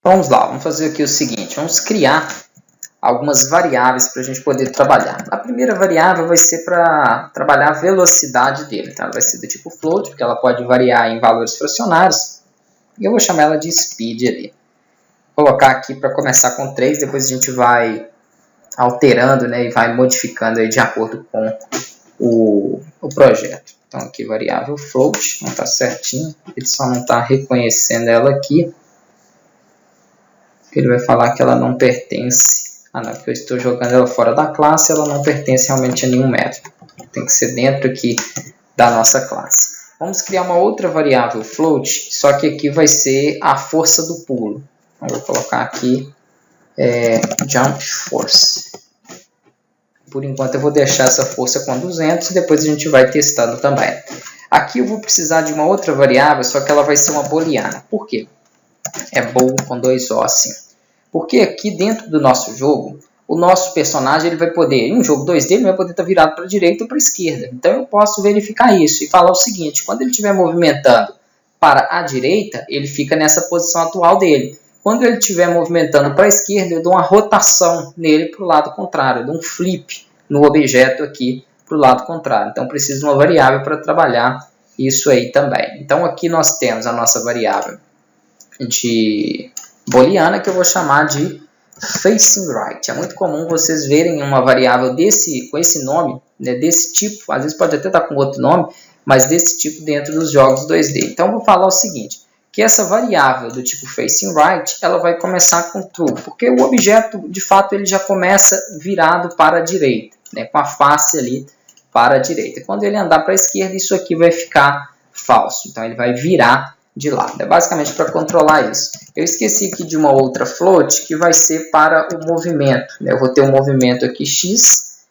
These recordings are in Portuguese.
Vamos lá, vamos fazer aqui o seguinte, vamos criar algumas variáveis para a gente poder trabalhar. A primeira variável vai ser para trabalhar a velocidade dele, tá? Vai ser do tipo float, porque ela pode variar em valores fracionários, e eu vou chamar ela de speed ali. Vou colocar aqui para começar com 3, depois a gente vai alterando, né, e vai modificando aí de acordo com o projeto. Então aqui variável float, não está certinho, ele só não está reconhecendo ela aqui. Ele vai falar que ela não pertence, não, porque eu estou jogando ela fora da classe, ela não pertence realmente a nenhum método. Tem que ser dentro aqui da nossa classe. Vamos criar uma outra variável float, só que aqui vai ser a força do pulo. Então, vou colocar aqui jump force. Por enquanto eu vou deixar essa força com 200 e depois a gente vai testando também. Aqui eu vou precisar de uma outra variável, só que ela vai ser uma booleana. Por quê? É bool com 2 O assim. Porque aqui dentro do nosso jogo, o nosso personagem ele vai poder, em um jogo 2D, ele vai poder estar virado para a direita ou para a esquerda. Então eu posso verificar isso e falar o seguinte, quando ele estiver movimentando para a direita, ele fica nessa posição atual dele. Quando ele estiver movimentando para a esquerda, eu dou uma rotação nele para o lado contrário, eu dou um flip no objeto aqui para o lado contrário. Então preciso de uma variável para trabalhar isso aí também. Então aqui nós temos a nossa variável de booleana que eu vou chamar de facing right. É muito comum vocês verem uma variável com esse nome, né, desse tipo, às vezes pode até estar com outro nome, mas desse tipo dentro dos jogos 2D. Então eu vou falar o seguinte, que essa variável do tipo facing right, ela vai começar com true, porque o objeto, de fato, ele já começa virado para a direita, né, com a face ali para a direita. Quando ele andar para a esquerda, isso aqui vai ficar falso, então ele vai virar de lado. É basicamente para controlar isso. Eu esqueci aqui de uma outra float que vai ser para o movimento, né? Eu vou ter um movimento aqui x,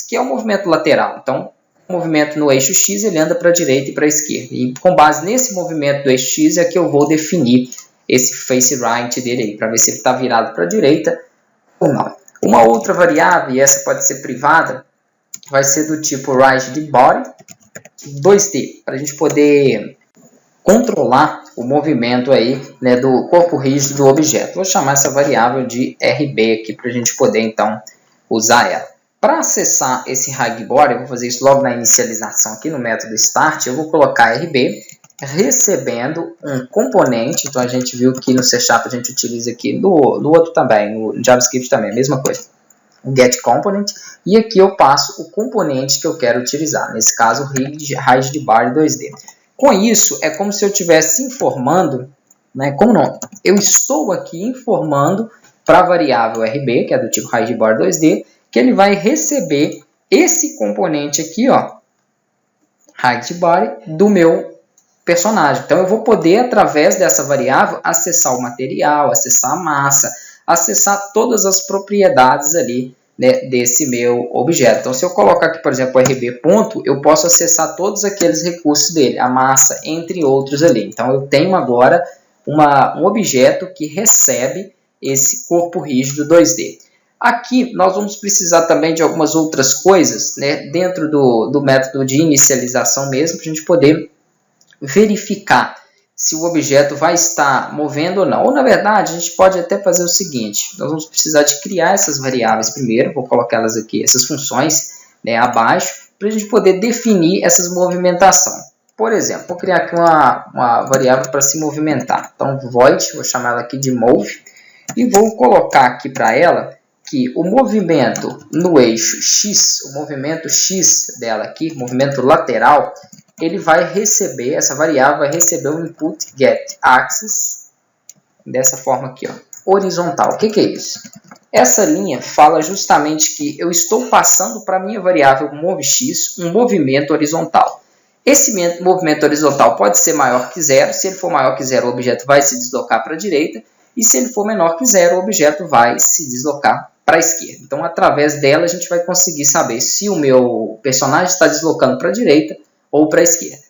que é o movimento lateral. Então, o movimento no eixo x ele anda para a direita e para a esquerda. E com base nesse movimento do eixo x é que eu vou definir esse face right dele aí, para ver se ele está virado para a direita ou não. Uma outra variável, e essa pode ser privada, vai ser do tipo rightBody 2D, para a gente poder controlar o movimento aí, né, do corpo rígido do objeto. Vou chamar essa variável de RB aqui para a gente poder então usar ela. Para acessar esse rightBody, eu vou fazer isso logo na inicialização aqui no método start, eu vou colocar RB recebendo um componente. Então a gente viu que no C# a gente utiliza aqui, no outro também, no JavaScript também, a mesma coisa. O getComponent, e aqui eu passo o componente que eu quero utilizar, nesse caso o rightBody 2D. Com isso, é como se eu estivesse informando, né, como não? Eu estou aqui informando para a variável RB, que é do tipo rightBody 2D, que ele vai receber esse componente aqui, ó, rightBody, do meu personagem. Então, eu vou poder, através dessa variável, acessar o material, acessar a massa, acessar todas as propriedades ali, né, desse meu objeto. Então, se eu colocar aqui, por exemplo, RB ponto, eu posso acessar todos aqueles recursos dele, a massa, entre outros ali. Então, eu tenho agora um objeto que recebe esse corpo rígido 2D. Aqui, nós vamos precisar também de algumas outras coisas, né, dentro do método de inicialização mesmo, para a gente poder verificar se o objeto vai estar movendo ou não. Ou, na verdade, a gente pode até fazer o seguinte, nós vamos precisar de criar essas variáveis primeiro, vou colocar elas aqui, essas funções, né, abaixo, para a gente poder definir essas movimentações. Por exemplo, vou criar aqui uma variável para se movimentar. Então, void, vou chamar ela aqui de move, e vou colocar aqui para ela que o movimento no eixo x, o movimento x dela aqui, movimento lateral, ele vai receber, essa variável vai receber o input getAxis, dessa forma aqui, ó, horizontal. O que é isso? Essa linha fala justamente que eu estou passando para a minha variável moveX um movimento horizontal. Esse movimento horizontal pode ser maior que zero. Se ele for maior que zero, o objeto vai se deslocar para a direita. E se ele for menor que zero, o objeto vai se deslocar para a esquerda. Então, através dela, a gente vai conseguir saber se o meu personagem está deslocando para a direita ou para a esquerda.